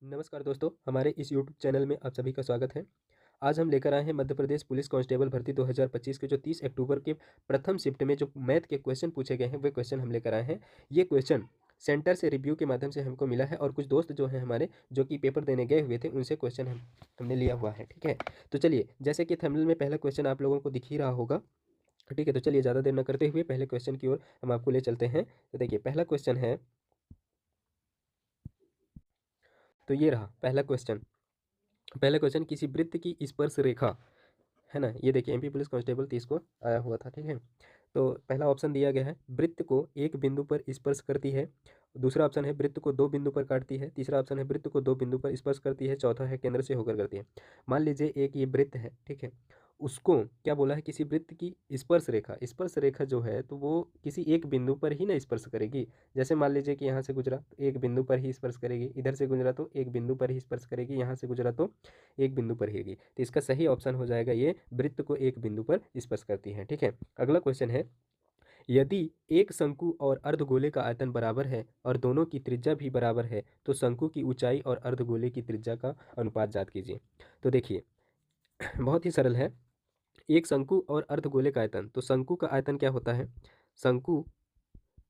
नमस्कार दोस्तों, हमारे इस यूट्यूब चैनल में आप सभी का स्वागत है। आज हम लेकर आए हैं मध्य प्रदेश पुलिस कांस्टेबल भर्ती 2025 के जो 30 अक्टूबर के प्रथम शिफ्ट में जो मैथ के क्वेश्चन पूछे गए हैं, वे क्वेश्चन हम लेकर आए हैं। ये क्वेश्चन सेंटर से रिव्यू के माध्यम से हमको मिला है और कुछ दोस्त जो हैं हमारे, जो कि पेपर देने गए हुए थे, उनसे क्वेश्चन हमने लिया हुआ है। ठीक है, तो चलिए, जैसे कि थंबनेल में पहला क्वेश्चन आप लोगों को दिख ही रहा होगा। ठीक है, तो चलिए ज़्यादा देर न करते हुए पहले क्वेश्चन की ओर हम आपको ले चलते हैं। तो देखिए, पहला क्वेश्चन है, तो ये रहा पहला क्वेश्चन। पहला क्वेश्चन, किसी वृत्त की स्पर्श रेखा, है ना, ये देखिए एमपी पुलिस कांस्टेबल 30 को आया हुआ था। ठीक है, तो पहला ऑप्शन दिया गया है, वृत्त को एक बिंदु पर स्पर्श करती है। दूसरा ऑप्शन है, वृत्त को दो बिंदु पर काटती है। तीसरा ऑप्शन है, वृत्त को दो बिंदु पर स्पर्श करती है। चौथा है, केंद्र से होकर करती है। मान लीजिए एक ये वृत्त है, ठीक है, उसको क्या बोला है, किसी वृत्त की स्पर्श रेखा। स्पर्श रेखा जो है तो वो किसी एक बिंदु पर ही ना स्पर्श करेगी। जैसे मान लीजिए कि यहाँ से गुजरा तो एक बिंदु पर ही स्पर्श करेगी, इधर से गुजरा तो एक बिंदु पर ही स्पर्श करेगी, यहाँ से गुजरा तो एक बिंदु पर ही। तो इसका सही ऑप्शन हो जाएगा ये, वृत्त को एक बिंदु पर स्पर्श करती है। ठीक है, अगला क्वेश्चन है, यदि एक शंकु और अर्धगोले का आयतन बराबर है और दोनों की त्रिज्या भी बराबर है तो शंकु की ऊंचाई और अर्धगोले की त्रिज्या का अनुपात ज्ञात कीजिए। तो देखिए, बहुत ही सरल है। एक शंकु और अर्धगोले का आयतन, तो शंकु का आयतन क्या होता है, शंकु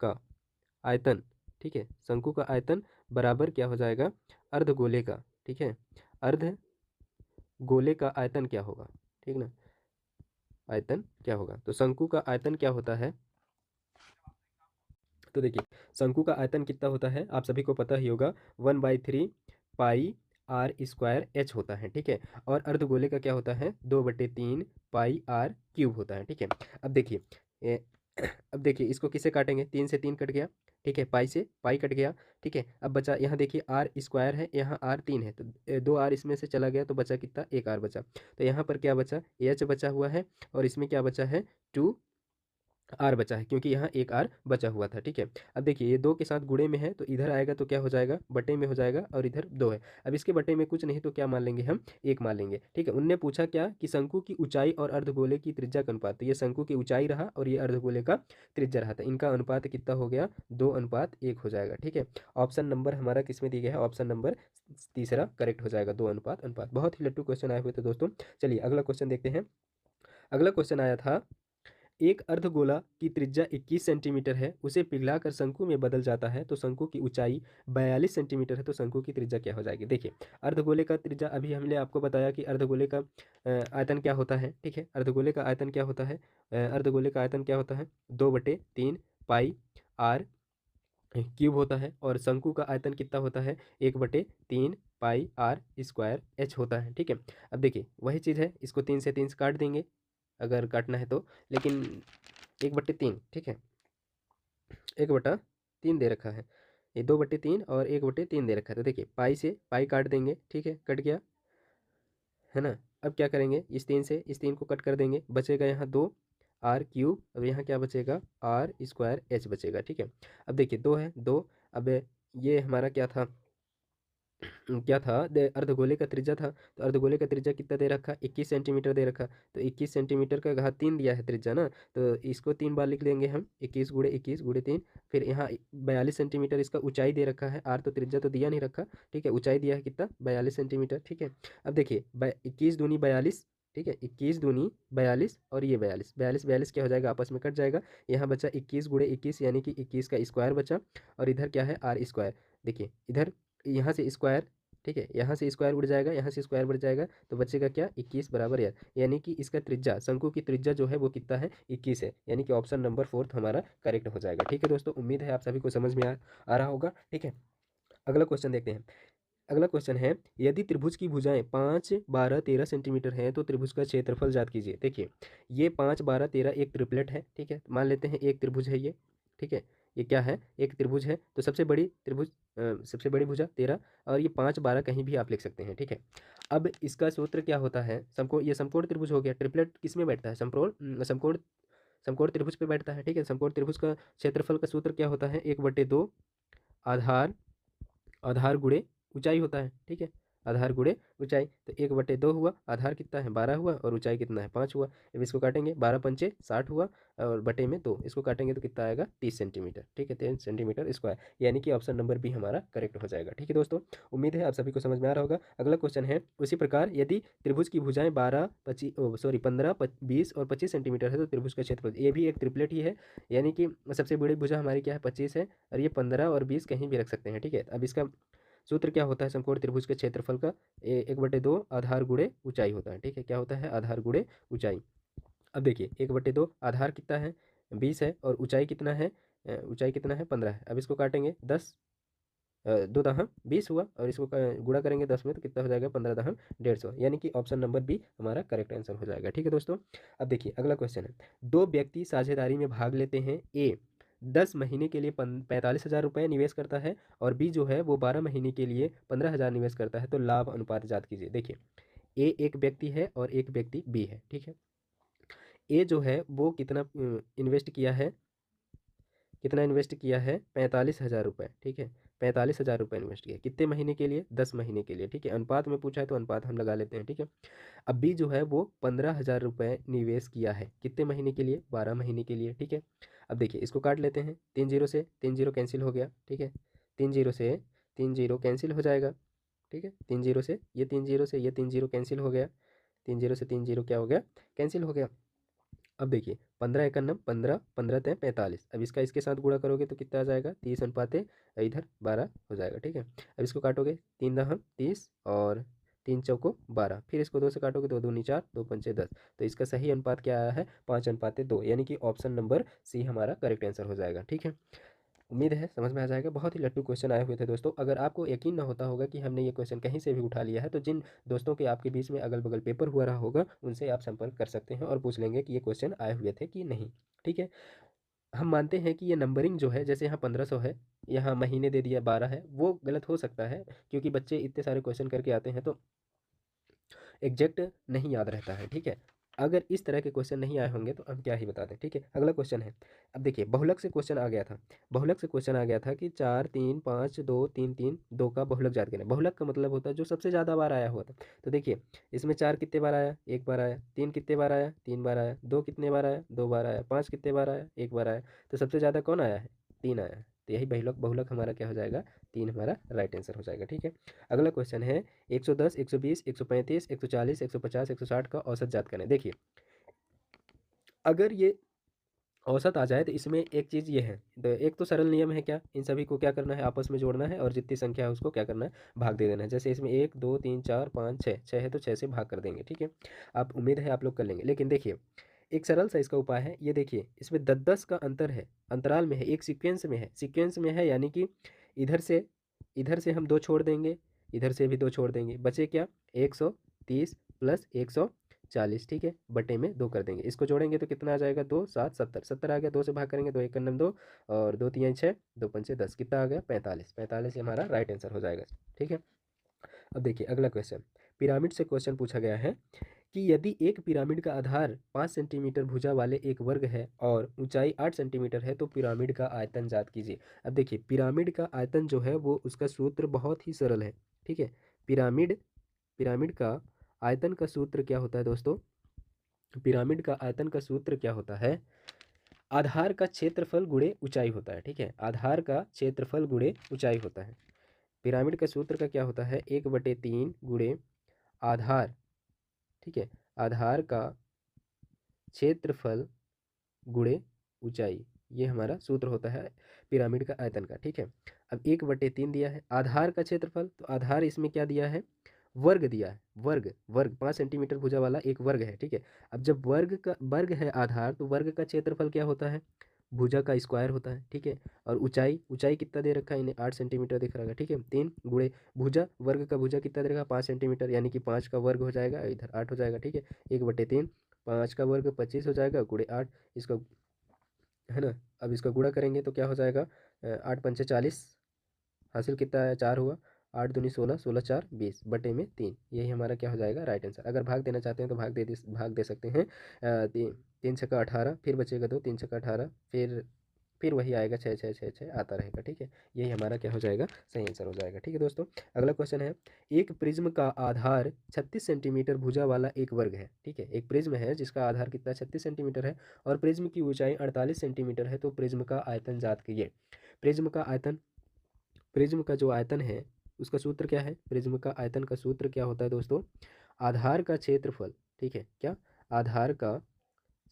का आयतन, ठीक है, शंकु का आयतन बराबर क्या हो जाएगा, अर्धगोले का। ठीक है, अर्धगोले का आयतन क्या होगा, ठीक ना, आयतन क्या होगा, तो शंकु का आयतन क्या होता है। तो देखिए, शंकु का आयतन कितना होता है, आप सभी को पता ही होगा, 1/3 पाई आर स्क्वायर एच होता है। ठीक है, और अर्धगोले का क्या होता है, 2/3 पाई आर क्यूब होता है। ठीक है, अब देखिए ए, अब देखिए इसको किसे काटेंगे, 3 से 3 कट गया। ठीक है, पाई से पाई कट गया। ठीक है, अब बचा यहाँ देखिए आर स्क्वायर है, यहाँ आर 3 है, तो 2 आर इसमें से चला गया तो बचा कितना, 1 आर बचा। तो यहाँ पर क्या बचा, एच बचा हुआ है, और इसमें क्या बचा है, 2 आर बचा है, क्योंकि यहाँ 1 आर बचा हुआ था। ठीक है, अब देखिए ये 2 के साथ गुणे में है तो इधर आएगा तो क्या हो जाएगा, बटे में हो जाएगा, और इधर 2 है। अब इसके बटे में कुछ नहीं तो क्या मान लेंगे हम, 1 मान लेंगे। ठीक है, उनने पूछा क्या कि शंकु की ऊंचाई और अर्धगोले की त्रिज्या का अनुपात, तो ये शंकु की ऊंचाई रहा और ये अर्धगोले का त्रिज्या रहा था, इनका अनुपात कितना हो गया, 2:1 हो जाएगा। ठीक है, ऑप्शन नंबर हमारा किस में दिया गया है, ऑप्शन नंबर तीसरा करेक्ट हो जाएगा, 2:1। बहुत ही लट्टू क्वेश्चन आए हुए थे दोस्तों। चलिए अगला क्वेश्चन देखते हैं। अगला क्वेश्चन आया था, एक अर्धगोला की त्रिज्या 21 सेंटीमीटर है, उसे पिघलाकर शंकु में बदल जाता है तो शंकु की ऊंचाई 42 सेंटीमीटर है, तो शंकु की त्रिज्या क्या हो जाएगी। देखिए, अर्धगोले का त्रिज्या अभी हमने आपको बताया कि अर्धगोले का आयतन क्या होता है। ठीक है, अर्धगोले का आयतन क्या होता है, अर्धगोले का आयतन क्या होता है, 2/3 पाई आर क्यूब होता है, और शंकु का आयतन कितना होता है, 1/3 पाई आर स्क्वायर एच होता है। ठीक है, अब देखिए वही चीज़ है, इसको 3 से 3 से काट देंगे अगर काटना है तो, लेकिन 1/3, ठीक है, 1/3 दे रखा है, ये 2/3 और 1/3 दे रखा है, तो देखिए पाई से पाई काट देंगे। ठीक है, कट गया, है ना। अब क्या करेंगे, इस 3 से इस 3 को कट कर देंगे, बचेगा यहाँ 2 आर क्यूब, अब यहाँ क्या बचेगा, आर स्क्वायर एच बचेगा। ठीक है, अब देखिए 2 है 2, अब ये हमारा क्या था, क्या था, अर्धगोले का त्रिज्या था, तो अर्धगोले का त्रिज्या कितना दे रखा, 21 सेंटीमीटर दे रखा, तो 21 सेंटीमीटर का घात 3 दिया है त्रिज्या ना, तो इसको 3 बार लिख लेंगे हम, 21 × 21 × 3। फिर यहाँ 42 सेंटीमीटर इसका ऊंचाई दे रखा है, आर तो त्रिज्या तो दिया नहीं रखा। ठीक है, ऊंचाई दिया है कितना, 42 सेंटीमीटर। ठीक है, अब देखिए 21 दूनी 42, ठीक है, 21 दूनी 42, और ये 42 42 42 क्या हो जाएगा, आपस में कट जाएगा। यहाँ बचा 21 × 21, यानी कि 21 का स्क्वायर बचा, और इधर क्या है, आर स्क्वायर। देखिए इधर यहाँ से स्क्वायर, ठीक है, यहाँ से स्क्वायर उड़ जाएगा, यहाँ से स्क्वायर बढ़ जाएगा, तो बचेगा क्या, 21 बराबर यार, यानी कि इसका त्रिज्या, शंकु की त्रिज्या जो है वो कितना है, 21 है, यानी कि ऑप्शन नंबर 4 हमारा करेक्ट हो जाएगा। ठीक है दोस्तों, उम्मीद है आप सभी को समझ में आ रहा होगा। ठीक है, अगला क्वेश्चन देखते हैं। अगला क्वेश्चन है, यदि त्रिभुज की भुजाएं 5, 12, 13 सेंटीमीटर है तो त्रिभुज का क्षेत्रफल ज्ञात कीजिए। देखिए, ये 5, 12, 13 एक ट्रिपलेट है। ठीक है, मान लेते हैं एक त्रिभुज है ये। ठीक है, ये क्या है, एक त्रिभुज है, तो सबसे बड़ी त्रिभुज, सबसे बड़ी भुजा 13, और ये 5, 12 कहीं भी आप लिख सकते हैं। ठीक है, अब इसका सूत्र क्या होता है, ये समकोण त्रिभुज हो गया। ट्रिपलेट किस में बैठता है, समकोण समकोण त्रिभुज पे बैठता है। ठीक है, समकोण त्रिभुज का क्षेत्रफल का सूत्र क्या होता है, 1/2 आधार आधार गुणे ऊंचाई होता है। ठीक है, आधार गुणे ऊंचाई, तो 1/2 हुआ, आधार कितना है 12 हुआ और ऊंचाई कितना है 5 हुआ। अब इसको काटेंगे, 12 पंचे 60 हुआ और बटे में 2, इसको काटेंगे तो कितना आएगा 30 सेंटीमीटर, ठीक है, 30 सेंटीमीटर स्क्वायर, यानी कि ऑप्शन नंबर बी हमारा करेक्ट हो जाएगा। ठीक है दोस्तों, उम्मीद है आप सभी को समझ में आ रहा होगा। अगला क्वेश्चन है, उसी प्रकार यदि त्रिभुज की भुजाएं 15, 20 और 25 सेंटीमीटर है तो त्रिभुज का क्षेत्रफल, ये भी एक ट्रिपलेट ही है, यानी कि सबसे बड़ी भुजा हमारी क्या है 25 है और ये 15 और 20 कहीं भी रख सकते हैं। ठीक है, अब इसका सूत्र क्या होता है समकोण त्रिभुज के क्षेत्रफल का, 1/2 आधार गुणे ऊंचाई होता है। ठीक है, क्या होता है आधार गुणे ऊंचाई। अब देखिए 1/2 आधार कितना है 20 है और ऊंचाई कितना है, ऊंचाई कितना है 15 है। अब इसको काटेंगे 10, 2 दहम 20 हुआ और इसको गुणा करेंगे 10 में तो कितना हो जाएगा 15 दहम 150, यानी कि ऑप्शन नंबर बी हमारा करेक्ट आंसर हो जाएगा। ठीक है दोस्तों, अब देखिए अगला क्वेश्चन है, दो व्यक्ति साझेदारी में भाग लेते हैं। ए 10 महीने के लिए 45,000 रुपये निवेश करता है और बी जो है वो 12 महीने के लिए 15,000 निवेश करता है, तो लाभ अनुपात ज्ञात कीजिए। देखिए ए एक व्यक्ति है और एक व्यक्ति बी है। ठीक है, ए जो है वो कितना इन्वेस्ट किया है, कितना इन्वेस्ट किया है 45,000 रुपये। ठीक है, 45,000 रुपये इन्वेस्ट किया, कितने महीने के लिए 10 महीने के लिए। ठीक है, अनुपात में पूछा है तो अनुपात हम लगा लेते हैं। ठीक है, अब बी जो है वो 15,000 रुपये निवेश किया है, कितने महीने के लिए 12 महीने के लिए। ठीक है, अब देखिए इसको काट लेते हैं, 3 जीरो से 3 जीरो कैंसिल हो गया। ठीक है, 3 जीरो से 3 जीरो कैंसिल हो जाएगा। ठीक है, 3 जीरो से ये 3 जीरो से ये 3 जीरो कैंसिल हो गया, 3 जीरो से 3 जीरो क्या हो गया कैंसिल हो गया। अब देखिए 15 एकन्नम 15, 15 तय 45, अब इसका इसके साथ गुणा करोगे तो कितना आ जाएगा 30 अनुपाते इधर 12 हो जाएगा। ठीक है, अब इसको काटोगे 3 दहम 30 और 3 चौको 12, फिर इसको 2 से काटोगे 2 दूनी 4, 2 पंचे 10, तो इसका सही अनुपात क्या आया है 5:2, यानी कि ऑप्शन नंबर सी हमारा करेक्ट आंसर हो जाएगा। ठीक है, उम्मीद है समझ में आ जाएगा। बहुत ही लट्टू क्वेश्चन आए हुए थे दोस्तों, अगर आपको यकीन ना होता होगा कि हमने ये क्वेश्चन कहीं से भी उठा लिया है तो जिन दोस्तों के आपके बीच में अगल बगल पेपर हुआ रहा होगा उनसे आप संपर्क कर सकते हैं और पूछ लेंगे कि ये क्वेश्चन आए हुए थे कि नहीं। ठीक है, हम मानते हैं कि ये नंबरिंग जो है, जैसे यहाँ 1500 है, यहाँ महीने दे दिया 12 है, वो गलत हो सकता है क्योंकि बच्चे इतने सारे क्वेश्चन करके आते हैं तो एग्जैक्ट नहीं याद रहता है। ठीक है, अगर इस तरह के क्वेश्चन नहीं आए होंगे तो हम क्या ही बता दें। ठीक है, अगला क्वेश्चन है, अब देखिए बहुलक से क्वेश्चन आ गया था, बहुलक से क्वेश्चन आ गया था कि 4 3 5 2 3 3 2 का बहुलक ज्ञात करना है। बहुलक का मतलब होता है जो सबसे ज़्यादा बार आया हुआ था, तो देखिए इसमें 4 कितने बार आया 1 बार आया, 3 कितने बार आया 3 बार आया, 2 कितने बार आया 2 बार आया, 5 कितने बार आया 1 बार आया, तो सबसे ज़्यादा कौन आया है 3 आया है, तो यही बहुलक बहुलक हमारा क्या हो जाएगा 3 हमारा राइट आंसर हो जाएगा। ठीक है, अगला क्वेश्चन है 110 120 135 140 150 160 का औसत ज्ञात करें। देखिए अगर ये औसत आ जाए तो इसमें एक चीज़ ये है, तो एक तो सरल नियम है, क्या इन सभी को क्या करना है आपस में जोड़ना है और जितनी संख्या है उसको क्या करना है भाग दे देना है। जैसे इसमें 1 2 3 4 5 6, 6 है तो 6 से भाग कर देंगे। ठीक है, आप उम्मीद है आप लोग कर लेंगे, लेकिन देखिए एक सरल सा इसका उपाय है, ये देखिए इसमें 10-10 का अंतर है, अंतराल में है, एक सीक्वेंस में है, सीक्वेंस में है, यानी कि इधर से इधर से हम 2 छोड़ देंगे, इधर से भी 2 छोड़ देंगे, बचे क्या 130 प्लस 140। ठीक है, बटे में 2 कर देंगे, इसको जोड़ेंगे तो कितना आ जाएगा 2 7 70, 70 आ गया, 2 से भाग करेंगे 2 1 2 और 2 3 6 2 5 10, कितना आ गया 45, 45 हमारा राइट आंसर हो जाएगा। ठीक है, अब देखिए अगला क्वेश्चन, पिरामिड से क्वेश्चन पूछा गया है कि यदि एक पिरामिड का आधार 5 सेंटीमीटर भुजा वाले एक वर्ग है और ऊंचाई 8 सेंटीमीटर है तो पिरामिड का आयतन ज्ञात कीजिए। अब देखिए पिरामिड का आयतन जो है वो उसका सूत्र बहुत ही सरल है। ठीक है, पिरामिड पिरामिड का आयतन का सूत्र क्या होता है दोस्तों, पिरामिड का आयतन का सूत्र क्या होता है, आधार का क्षेत्रफल गुणे ऊंचाई होता है। ठीक है, आधार का क्षेत्रफल गुणे ऊंचाई होता है। पिरामिड का सूत्र का क्या होता है 1/3 गुणे आधार, ठीक है, आधार का क्षेत्रफल गुणे ऊंचाई, ये हमारा सूत्र होता है पिरामिड का आयतन का। ठीक है, अब 1/3 दिया है, आधार का क्षेत्रफल, तो आधार इसमें क्या दिया है वर्ग दिया है, वर्ग वर्ग 5 सेंटीमीटर भुजा वाला एक वर्ग है। ठीक है, अब जब वर्ग है आधार तो वर्ग का क्षेत्रफल क्या होता है भुजा का स्क्वायर होता है। ठीक है, और ऊंचाई ऊंचाई कितना दे रखा है इन्हें 8 सेंटीमीटर दिख रहा है। ठीक है, 3 गुणे भुजा, वर्ग का भुजा कितना दे रखा है 5 सेंटीमीटर, यानी कि 5 का वर्ग हो जाएगा इधर 8 हो जाएगा। ठीक है, 1/3, 5 का वर्ग 25 हो जाएगा गुणे 8, इसका है ना, अब इसका गुणा करेंगे तो क्या हो जाएगा 8 पंचे 40, हासिल कितना है 4 हुआ, 8 दूनी 16, 16 4 20 बटे में 3, यही हमारा क्या हो जाएगा राइट आंसर। अगर भाग देना चाहते हैं तो भाग दे सकते हैं, 3 छक्का 18, फिर बचेगा 2, 3 छक्का 18, फिर फिर वही आएगा 6 6 6 6 आता रहेगा। ठीक है, यही हमारा क्या हो जाएगा, सही आंसर हो जाएगा। ठीक है दोस्तों, अगला क्वेश्चन है, एक प्रिज्म का आधार 36 सेंटीमीटर भुजा वाला एक वर्ग है। ठीक है, एक प्रिज्म है जिसका आधार कितना 36 सेंटीमीटर है और प्रिज्म की ऊंचाई 48 सेंटीमीटर है, तो प्रिज्म का आयतन ज्ञात कीजिए। प्रिज्म का आयतन, प्रिज्म का जो आयतन है उसका सूत्र क्या है, प्रिज्म का आयतन का सूत्र क्या होता है दोस्तों, आधार का क्षेत्रफल। ठीक है, क्या, आधार का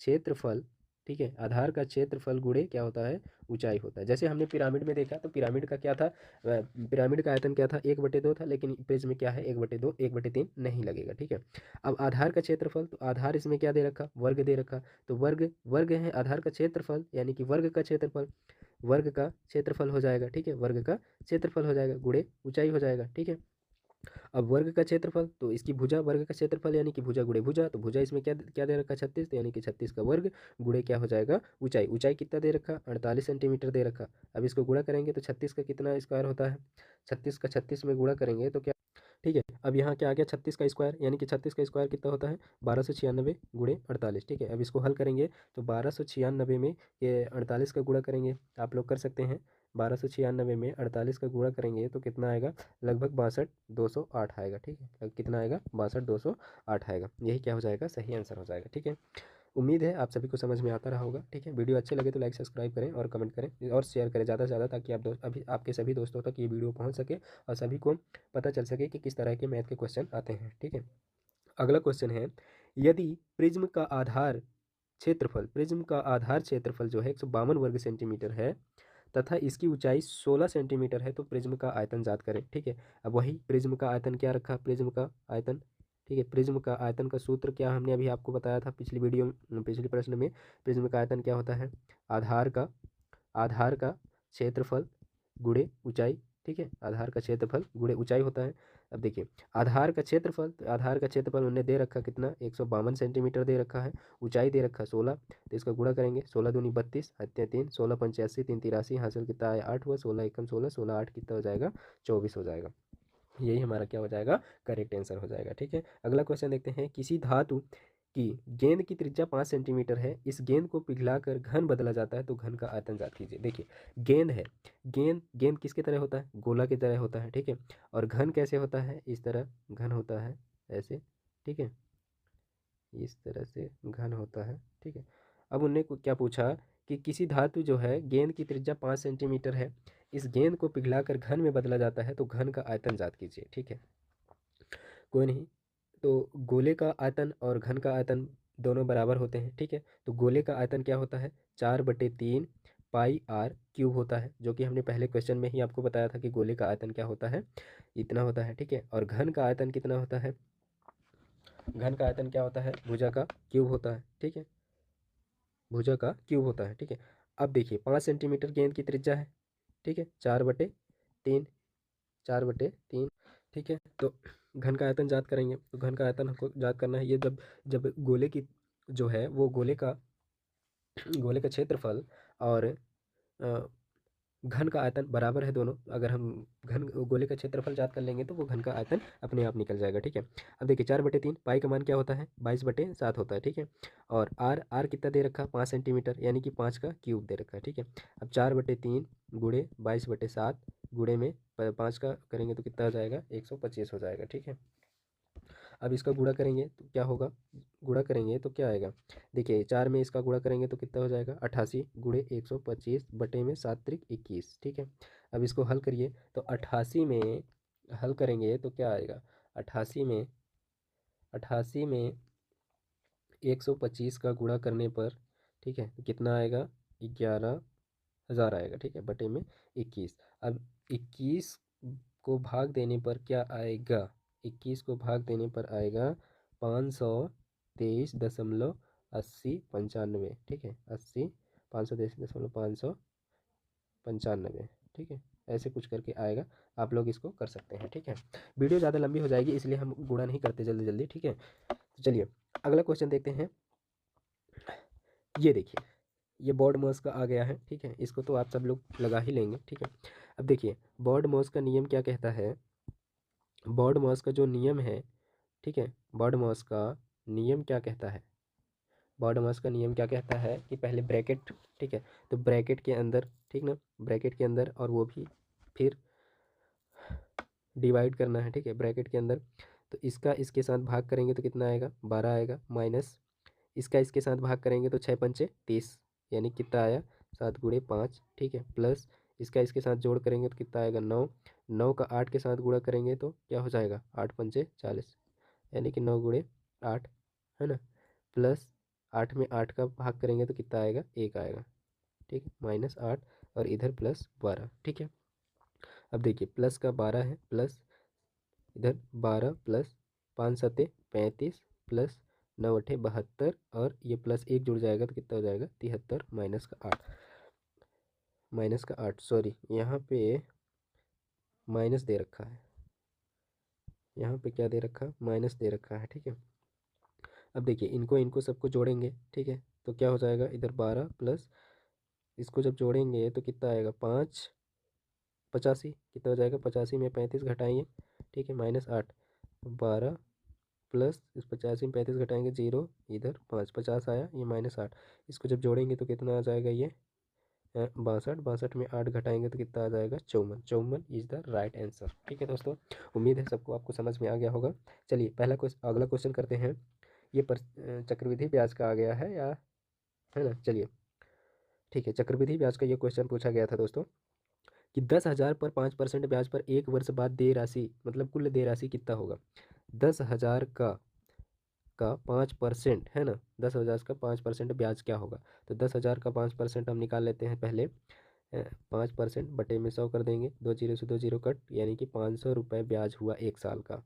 क्षेत्रफल। ठीक है, आधार का क्षेत्रफल गुणे क्या होता है, ऊंचाई होता है। जैसे हमने पिरामिड में देखा तो पिरामिड का क्या था, पिरामिड का आयतन क्या था, 1/2 था, लेकिन प्रिज्म में क्या है, 1/2, 1/3 नहीं लगेगा। ठीक है, अब आधार का क्षेत्रफल, तो आधार इसमें क्या दे रखा, वर्ग दे रखा, तो वर्ग वर्ग है आधार का क्षेत्रफल, यानी कि वर्ग का क्षेत्रफल, वर्ग का क्षेत्रफल हो जाएगा। ठीक है, वर्ग का क्षेत्रफल हो जाएगा गुणे ऊंचाई हो जाएगा। ठीक है, अब वर्ग का क्षेत्रफल, तो इसकी भुजा वर्ग का क्षेत्रफल यानी कि भुजा गुणे भुजा, तो भुजा इसमें क्या क्या दे रखा 36, तो यानी कि 36 का वर्ग गुणे क्या हो जाएगा, ऊंचाई। ऊंचाई कितना दे रखा, 48 सेंटीमीटर दे रखा। अब इसको गुणा करेंगे तो 36 का कितना स्क्वायर होता है, 36 का 36 में गुणा करेंगे तो क्या, ठीक है, अब यहाँ क्या आ गया 36 का स्क्वायर, यानी कि 36 का स्क्वायर कितना होता है 1296 गुणे 48। ठीक है, अब इसको हल करेंगे तो 1296 में ये 48 का गुणा करेंगे, आप लोग कर सकते हैं। 1296 में 48 का गुणा करेंगे तो कितना आएगा, लगभग 62,208 आएगा। ठीक है, कितना आएगा, 62,208 आएगा। यही क्या हो जाएगा, सही आंसर हो जाएगा। ठीक है, उम्मीद है आप सभी को समझ में आता रहा होगा। ठीक है, वीडियो अच्छे लगे तो लाइक सब्सक्राइब करें और कमेंट करें और शेयर करें ज़्यादा से ज़्यादा, ताकि आप दोस्त अभी आपके सभी दोस्तों तक ये वीडियो पहुंच सके और सभी को पता चल सके कि किस तरह के मैथ के क्वेश्चन आते हैं। ठीक है, अगला क्वेश्चन है, यदि प्रिज्म का आधार क्षेत्रफल, प्रिज्म का आधार क्षेत्रफल जो है 152 वर्ग सेंटीमीटर है तथा इसकी ऊंचाई 16 सेंटीमीटर है, तो प्रिज्म का आयतन ज्ञात करें। ठीक है, अब वही प्रिज्म का आयतन क्या रखा, प्रिज्म का आयतन। ठीक है, प्रिज्म का आयतन का सूत्र क्या हमने अभी आपको बताया था पिछली वीडियो में, पिछले प्रश्न में, प्रिज्म का आयतन क्या होता है, आधार का, आधार का क्षेत्रफल गुणे ऊंचाई। ठीक है, आधार का क्षेत्रफल गुणे ऊंचाई होता है। अब देखिए आधार का क्षेत्रफल, तो आधार का क्षेत्रफल उन्होंने दे रखा कितना, 152 सेंटीमीटर दे रखा है, ऊंचाई दे रखा 16, तो इसका गुणा करेंगे, 16 दूनी 32, हत्या 3, 16 पंचासी 3 83, हासिल कितना है 8 हुआ, 16 एकम 16, 16 8 कितना हो जाएगा 24 हो जाएगा। यही हमारा क्या हो जाएगा, करेक्ट आंसर हो जाएगा। ठीक है, अगला क्वेश्चन देखते हैं, किसी धातु की गेंद की त्रिज्या 5 सेंटीमीटर है, इस गेंद को पिघलाकर घन बदला जाता है, तो घन का आयतन ज्ञात कीजिए। देखिए गेंद है, गेंद गेंद किसके तरह होता है, गोला की तरह होता है। ठीक है, और घन कैसे होता है, इस तरह घन होता है, ऐसे। ठीक है, इस तरह से घन होता है। ठीक है, अब उनने क्या पूछा कि किसी धातु जो है गेंद की त्रिज्या 5 सेंटीमीटर है, इस गेंद को पिघलाकर घन में बदला जाता है, तो घन का आयतन ज्ञात कीजिए। ठीक है, कोई नहीं, तो गोले का आयतन और घन का आयतन दोनों बराबर होते हैं। ठीक है, तो गोले का आयतन क्या होता है, 4/3 पाई आर क्यूब होता है, जो कि हमने पहले क्वेश्चन में ही आपको बताया था कि गोले का आयतन क्या होता है, इतना होता है। ठीक है, और घन का आयतन कितना होता है, घन का आयतन क्या होता है, भुजा का क्यूब होता है। ठीक है, भुजा का क्यूब होता है। ठीक है, अब देखिए 5 सेंटीमीटर गेंद की त्रिज्या है। ठीक है, 4/3, 4/3। ठीक है, तो घन का आयतन ज्ञात करेंगे, तो घन का आयतन हमको ज्ञात करना है, ये जब जब गोले की जो है वो गोले का, गोले का क्षेत्रफल और अ, घन का आयतन बराबर है दोनों, अगर हम घन गोले का क्षेत्रफल ज्ञात कर लेंगे तो वो घन का आयतन अपने आप निकल जाएगा। ठीक है, अब देखिए 4/3, पाई का मान क्या होता है 22/7 होता है। ठीक है, और आर, आर कितना दे रखा 5 सेंटीमीटर, यानी कि 5 का क्यूब दे रखा है। ठीक है, अब 4/3 गुणे 22/7 गुणे में 5 का करेंगे तो कितना हो जाएगा 125 हो जाएगा। ठीक है, अब इसका गुणा करेंगे तो क्या होगा, गुणा करेंगे तो क्या आएगा, देखिए 4 में इसका गुणा करेंगे तो कितना हो जाएगा 88 गुणे 125 बटे में 7×3 = 21। ठीक है, अब इसको हल करिए तो 88 में हल करेंगे तो क्या आएगा, 88 में 88 में 125 का गुणा करने पर, ठीक है, तो कितना आएगा 11,000 आएगा। ठीक है, बटे में 21। अब 21 को भाग देने पर क्या आएगा, 21 को भाग देने पर आएगा 523.8095। ठीक है, 80, 523.595। ठीक है, ऐसे कुछ करके आएगा, आप लोग इसको कर सकते हैं। ठीक है, वीडियो ज़्यादा लंबी हो जाएगी इसलिए हम गुणा नहीं करते जल्दी जल्दी। ठीक है, तो चलिए अगला क्वेश्चन देखते हैं। ये देखिए, ये बॉड मॉस का आ गया है। ठीक है, इसको तो आप सब लोग लगा ही लेंगे। ठीक है, अब देखिए बॉड मॉस का नियम क्या कहता है, बॉड मॉस का जो नियम है, ठीक है, बॉड मॉस का नियम क्या कहता है, बॉडमास का नियम क्या कहता है कि पहले ब्रैकेट, ठीक है, तो ब्रैकेट के अंदर, ठीक ना, ब्रैकेट के अंदर, और वो भी फिर डिवाइड करना है, ठीक है, ब्रैकेट के अंदर। तो इसका इसके साथ भाग करेंगे तो कितना आएगा, 12 आएगा, माइनस इसका इसके साथ भाग करेंगे तो 6×5 = 30, यानी कितना आया, 7×5, ठीक है, प्लस इसका इसके साथ जोड़ करेंगे तो कितना आएगा, 9, 9 का 8 के साथ गुणा करेंगे तो क्या हो जाएगा, 8×5 = 40, यानी कि 9×8, है ना, प्लस 8 में 8 का भाग करेंगे तो कितना आएगा, 1 आएगा, ठीक है, -8 और इधर +12, ठीक है। अब देखिए प्लस का 12 है, प्लस इधर 12 प्लस 5×7 = 35 प्लस 9×8 = 72 और ये प्लस 1 जुड़ जाएगा तो कितना हो जाएगा, 73 -8 सॉरी, यहाँ पे माइनस दे रखा है, यहाँ पे क्या दे रखा, माइनस दे रखा है, ठीक है। अब देखिए इनको इनको सबको जोड़ेंगे, ठीक है, तो क्या हो जाएगा, इधर 12 प्लस इसको जब जोड़ेंगे तो कितना आएगा, 5×85 कितना हो जाएगा, 85 में 35 घटाएंगे, ठीक है, -8, 12 प्लस इस 85 में 35 घटाएंगे 0, इधर 5, 50 आया, ये -8, इसको जब जोड़ेंगे तो कितना आ जाएगा, ये 62, 62 में 8 घटाएंगे तो कितना आ जाएगा, 54, 54 इज द राइट आंसर, ठीक है दोस्तों। उम्मीद है सबको आपको समझ में आ गया होगा। चलिए पहला क्वेश्चन, अगला क्वेश्चन करते हैं। ये चक्रवृद्धि ब्याज का आ गया है या, है ना, चलिए ठीक है, चक्रवृद्धि ब्याज का ये क्वेश्चन पूछा गया था दोस्तों कि 10,000 पर 5% ब्याज पर 1 वर्ष बाद देय राशि, मतलब कुल देय राशि कितना होगा। 10,000 का 5%, है ना, 10,000 का 5% ब्याज क्या होगा। तो 10,000 का 5% हम निकाल लेते हैं पहले, 5% बटे में 100 कर देंगे, 2 जीरो से 2 जीरो कट, यानी कि 500 रुपये ब्याज हुआ 1 साल का।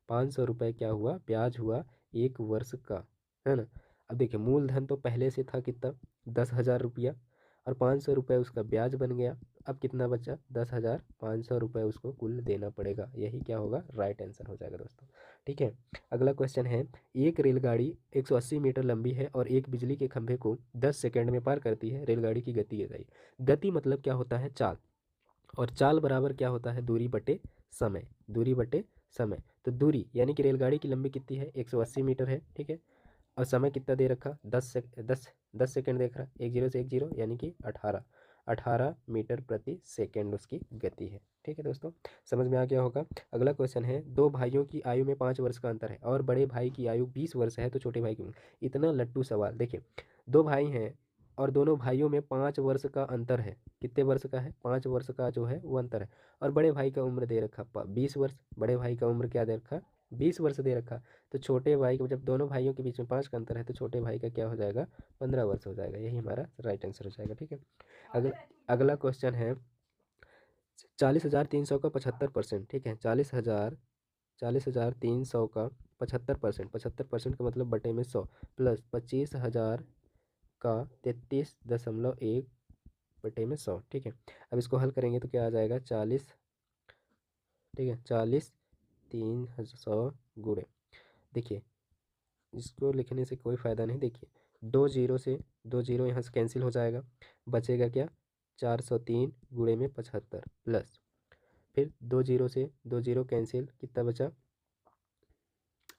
500 रुपये क्या हुआ, ब्याज हुआ 1 वर्ष का, है ना। अब देखिए मूलधन तो पहले से था कितना, 10,000 रुपया, और 500 रुपये उसका ब्याज बन गया। अब कितना बचा, 10,500 रुपये उसको कुल देना पड़ेगा। यही क्या होगा, राइट आंसर हो जाएगा दोस्तों, ठीक है। अगला क्वेश्चन है, एक रेलगाड़ी 180 मीटर लंबी है और एक बिजली के खंभे को 10 सेकंड में पार करती है। रेलगाड़ी की गति बताइए। गति मतलब क्या होता है, चाल, और चाल बराबर क्या होता है, दूरी बटे समय, दूरी बटे समय। तो दूरी यानी कि रेलगाड़ी की लंबी कितनी है, 180 मीटर है, ठीक है, और समय कितना दे रखा, 10 सेकेंड देख रहा, 1 जीरो से 1 जीरो, यानी कि 18 मीटर प्रति सेकेंड उसकी गति है, ठीक है दोस्तों, समझ में आ गया होगा। अगला क्वेश्चन है, दो भाइयों की आयु में 5 वर्ष का अंतर है और बड़े भाई की आयु 20 वर्ष है, तो छोटे भाई की उम्र। इतना लट्टू सवाल। देखिए दो भाई हैं और दोनों भाइयों में 5 वर्ष का अंतर है। कितने वर्ष का है, 5 वर्ष का जो है वो अंतर है। और बड़े भाई का उम्र दे रखा 20 वर्ष, बड़े भाई का उम्र क्या दे रखा, 20 वर्ष दे रखा। तो छोटे भाई को, जब दोनों भाइयों के बीच में 5 का अंतर है, तो छोटे भाई का क्या हो जाएगा, 15 वर्ष हो जाएगा। यही हमारा राइट आंसर हो जाएगा, ठीक है। अगला क्वेश्चन है, 40,300 का 75%, ठीक है, 40,300 का 75%, 75% का मतलब बटे में 100, प्लस 25,000 का 33.1 बटे में 100, ठीक है। अब इसको हल करेंगे तो क्या आ जाएगा, 40, ठीक है, 40,300 गुणे, देखिए इसको लिखने से कोई फ़ायदा नहीं। देखिए 2 जीरो यहाँ से कैंसिल हो जाएगा, बचेगा क्या, 403 गुणे में 75, प्लस फिर 2 जीरो से 2 जीरो कैंसिल, कितना बचा।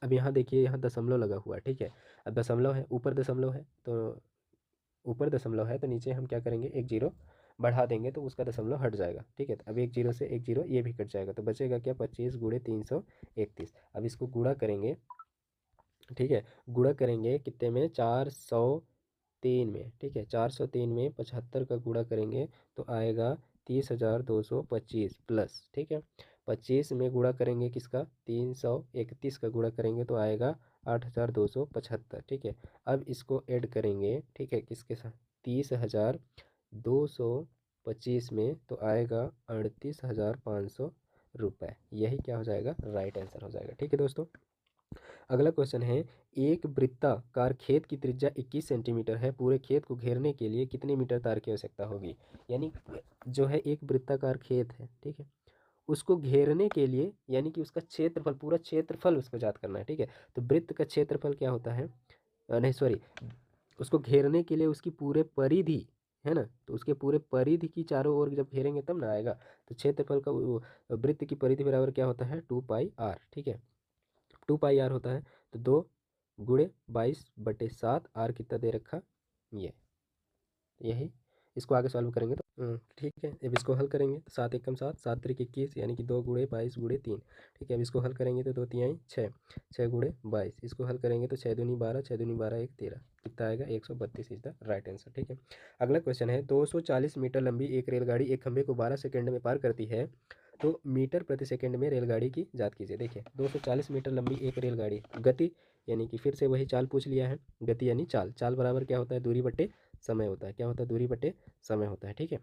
अब यहाँ देखिए, यहाँ दशमलव लगा हुआ है, ठीक है। अब दशमलव है, ऊपर दशमलव है, तो ऊपर दशमलव है तो नीचे हम क्या करेंगे, 1 जीरो बढ़ा देंगे तो उसका दशमलव हट जाएगा, ठीक है। तो अब 1 जीरो से 1 जीरो ये भी कट जाएगा, तो बचेगा क्या, 25 गुणे 331। अब इसको गुणा करेंगे, ठीक है, गुणा करेंगे कितने में, 403 में, ठीक है, 403 में 75 का गुणा करेंगे तो आएगा 30,225 प्लस, ठीक है, 25 में गुणा करेंगे किसका, 331 का गुणा करेंगे तो आएगा 8,275, ठीक है। अब इसको ऐड करेंगे, ठीक है, किसके साथ, 30,225 में तो आएगा 38,500 रुपये। यही क्या हो जाएगा, राइट आंसर हो जाएगा, ठीक है दोस्तों। अगला क्वेश्चन है, एक वृत्ताकार खेत की त्रिज्या 21 सेंटीमीटर है, पूरे खेत को घेरने के लिए कितने मीटर तार की आवश्यकता होगी। यानी जो है एक वृत्ताकार खेत है, ठीक है, उसको घेरने के लिए, यानी कि उसका क्षेत्रफल, पूरा क्षेत्रफल उसको ज्ञात करना है, ठीक है। तो वृत्त का क्षेत्रफल क्या होता है, नहीं सॉरी, उसको घेरने के लिए उसकी पूरे परिधि, है ना, तो उसके पूरे परिधि की चारों ओर जब घेरेंगे तब ना आएगा। तो क्षेत्रफल का वृत्त की परिधि बराबर क्या होता है, 2 पाई आर, ठीक है, 2 पाई आर होता है। तो 2 गुणे 22/7 आर कितना दे रखा ये, यही इसको आगे सॉल्व करेंगे तो ठीक है। अब इसको हल करेंगे तो 7 एकम 7, 7 त्रिक 21, यानी कि 2 गुणे 22 गुणे 3। ठीक है, अब इसको हल करेंगे तो 2 तिहाई 6, 6 गुणे 22, इसको हल करेंगे तो 6 दूनी 12, 6 दूनी 12 1 13, कितना आएगा 132 इज द राइट आंसर। ठीक है, अगला क्वेश्चन है 240 मीटर लंबी एक रेलगाड़ी एक खंभे को 12 सेकंड में पार करती है, तो मीटर प्रति सेकंड में रेलगाड़ी की ज्ञात कीजिए। देखिए 240 मीटर लंबी एक रेलगाड़ी, गति यानी कि फिर से वही चाल पूछ लिया है, गति यानी चाल, चाल बराबर क्या होता है, दूरी बटे समय होता है। क्या होता है, दूरी बटे समय होता है। ठीक है,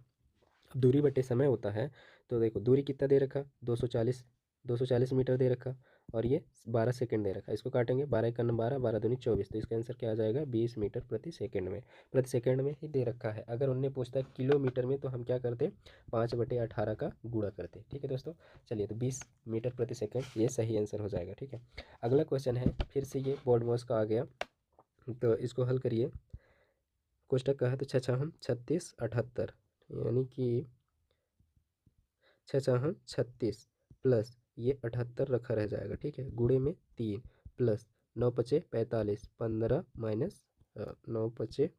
अब दूरी बटे समय होता है तो देखो दूरी कितना दे रखा 240 मीटर दे रखा, और ये 12 सेकंड दे रखा। इसको काटेंगे 12 एकम 12, 12 दूनी 24, तो इसका आंसर क्या आ जाएगा 20 मीटर प्रति सेकंड में, प्रति सेकंड में ही दे रखा है। अगर उनने पूछता है किलोमीटर में तो हम क्या करते 5/18 का गुणा करते। ठीक है दोस्तों, चलिए तो 20 मीटर प्रति सेकंड ये सही आंसर हो जाएगा। ठीक है, अगला क्वेश्चन है फिर से ये बोर्ड मॉस का आ गया, तो इसको हल करिए। कोष्टक का है तो 6 36 78, यानी कि 6 36 प्लस ये 78 रखा रह जाएगा। ठीक है, गुणे में 3 प्लस 9×5 = 45, 15 माइनस 9×5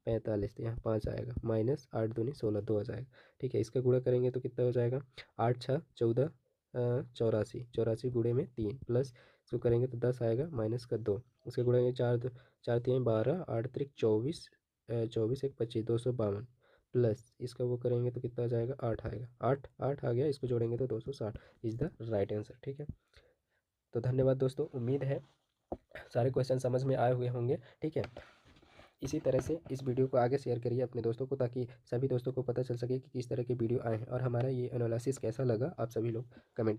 = 45, तो यहाँ 5 आएगा, माइनस 8 दूनी 16, 2 आ जाएगा। ठीक है, इसका गुणा करेंगे तो कितना हो जाएगा 8×6 = 14, 84, 84 गुणे में 3 प्लस इसको करेंगे तो 10 आएगा, माइनस का 2, उसके गुणेंगे 4, 4 3 12, 8 त्रिक 24, 24 1 25, 252 प्लस इसका वो करेंगे तो कितना आ जाएगा 8 आएगा, 8 8 आ गया, इसको जोड़ेंगे तो 260 इज द राइट आंसर। ठीक है, तो धन्यवाद दोस्तों, उम्मीद है सारे क्वेश्चन समझ में आए हुए होंगे। ठीक है, इसी तरह से इस वीडियो को आगे शेयर करिए अपने दोस्तों को, ताकि सभी दोस्तों को पता चल सके कि किस तरह के वीडियो आए हैं, और हमारा ये एनालिसिस कैसा लगा आप सभी लोग कमेंट